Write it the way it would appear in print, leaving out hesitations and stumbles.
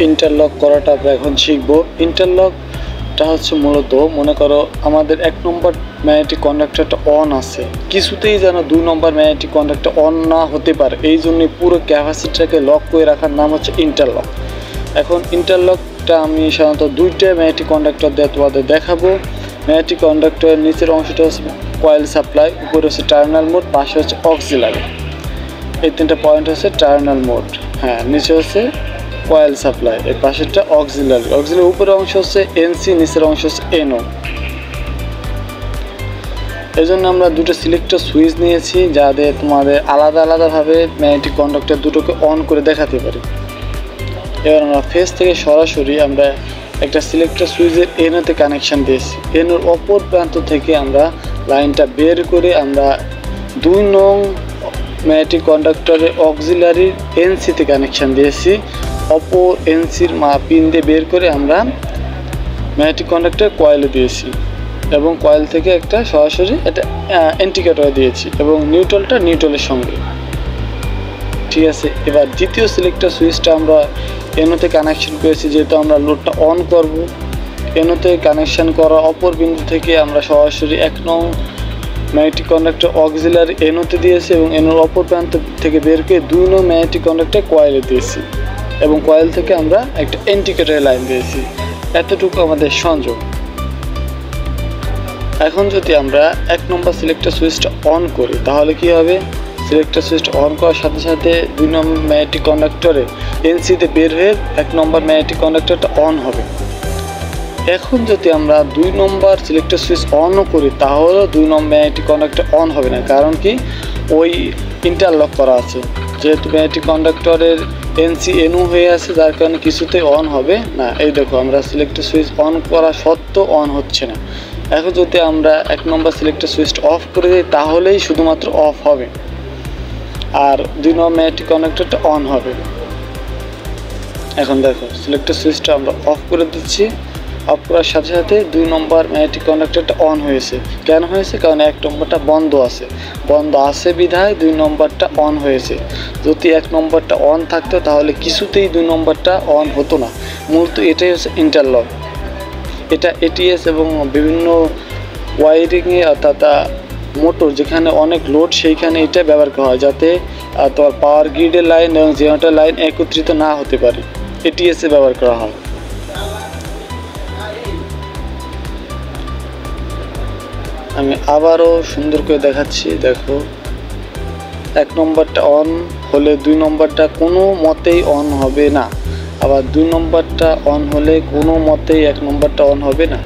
Interlock করাটা আমরা এখন শিখব। ইন্টারলকটা হচ্ছে মূলত মনে করো আমাদের 1 নম্বর ম্যাগনেটিক কন্ডাক্টরটা অন আছে, কিছুতেই যেন 2 নম্বর ম্যাগনেটিক কন্ডাক্টর অন না হতে পারে, এই জন্যই পুরো ক্যাপাসিটরটাকে লক করে রাখার নাম হচ্ছে ইন্টারলক। এখন ইন্টারলকটা আমি সাধারণত 2টা ম্যাগনেটিক কন্ডাক্টর দিয়ে তোমাদের দেখাবো। ম্যাগনেটিক কন্ডাক্টরের নিচের অংশটা হচ্ছে কয়েল সাপ্লাই, উপরে হচ্ছে টার্মিনাল মোড, পাশে হচ্ছে অক্সিলারি। এই 3টা পয়েন্ট হচ্ছে টার্মিনাল মোড, হ্যাঁ নিচে হচ্ছে কয়েল সাপ্লাই, এর পাশেরটা অক্সিলারি। উপরের অংশ হচ্ছে এনসি, নিচের অংশ হচ্ছে এনও। এই জন্য আমরা দুটো সিলেক্টর সুইচ নিয়েছি, যাতে তোমাদের আলাদা আলাদাভাবে ম্যাগনেটিক কন্ডাক্টর দুটোকে অন করে দেখাতে পারি। এবার আমরা ফেজ থেকে সরাসরি আমরা একটা সিলেক্টর সুইচের এনওতে কানেকশান দিয়েছি। এনওর অপর প্রান্ত থেকে আমরা লাইনটা বের করে আমরা 2 নং ম্যাগনেটিক কন্ডাক্টরের অক্সিলারির এনসিতে কানেকশান দিয়েছি। অপর এনসির পিন দিয়ে বের করে আমরা ম্যাগনেটিক কন্ডাক্টর কয়েলে দিয়েছি এবং কয়েল থেকে একটা সরাসরি একটা ইন্ডিকেটর দিয়েছি এবং নিউট্রালটা নিউট্রালের সঙ্গে, ঠিক আছে। এবার দ্বিতীয় সিলেক্টর সুইচটা আমরা এনোতে কানেকশন করেছি, যেহেতু আমরা লোডটা অন করব। এনোতে কানেকশন করা অপর বিন্দু থেকে আমরা সরাসরি 1 নং ম্যাগনেটিক কন্ডাক্টর অক্সিলারি এনোতে দিয়েছি এবং এনোর অপর প্রান্ত থেকে বের করে 2 নং ম্যাগনেটিক কন্ডাক্টর কয়েলে দিয়েছি এবং কয়েল থেকে আমরা একটা ইন্ডিকেটরের লাইন দিয়েছি। এতটুকু আমাদের সংযোগ। এখন যদি আমরা 1 নম্বর সিলেক্টর সুইচটা অন করি তাহলে কি হবে? সিলেক্টর সুইচটা অন করার সাথে সাথে 2 নম্বর ম্যাগনেটিক কন্ডাক্টরে এনসিতে বের হয়ে 1 নম্বর ম্যাগনেটিক কন্ডাক্টরটা অন হবে। এখন যদি আমরা 2 নম্বর সিলেক্টর সুইচ অনও করি তাহলেও 2 নম্বর ম্যাগনেটিক কন্ডাক্টর অন হবে না, কারণ কি ওই ইন্টারলক করা আছে। যেহেতু ম্যাগনেটিক কন্ডাক্টরের এনসি এনও হয়ে আছে, যার কারণে কিছুতেই অন হবে না। এই দেখো আমরা সিলেক্টর সুইচ অন করা সত্ত্বেও অন হচ্ছে না। এখন যদি আমরা 1 নম্বর সিলেক্টর সুইচটা অফ করে দিই তাহলেই শুধুমাত্র অফ হবে, আর 2 নম্বর ম্যাগনেটিক কন্ডাক্টরটা অন হবে। এখন দেখো সিলেক্টর সুইচটা আমরা অফ করে দিচ্ছি। অফ করার সাথে সাথে 2 নম্বর ম্যাগনেটিক কন্ডাক্টরটা অন হয়েছে। কেন হয়েছে? কারণ 1 নম্বরটা বন্ধ আছে বিধায় 2 নম্বরটা অন হয়েছে। যদি 1 নম্বরটা অন থাকতো তাহলে কিছুতেই 2 নম্বরটা অন হতো না। মূলত এটাই হচ্ছে ইন্টারলক। এটা এটিএস এবং বিভিন্ন ওয়ারিংয়ে অর্থাৎ মোটর যেখানে অনেক লোড সেইখানে এটা ব্যবহার করা হয়, যাতে তোমার পাওয়ার গ্রিডের লাইন এবং জেনারেটর লাইন একত্রিত না হতে পারে, এটিএসে ব্যবহার করা হয়। আমি আবারও সুন্দর করে দেখাচ্ছি, দেখো 1 নম্বরটা অন হলে 2 নম্বরটা কোনো মতেই অন হবে না, আবার 2 নম্বরটা অন হলে কোনো মতেই 1 নম্বরটা অন হবে না।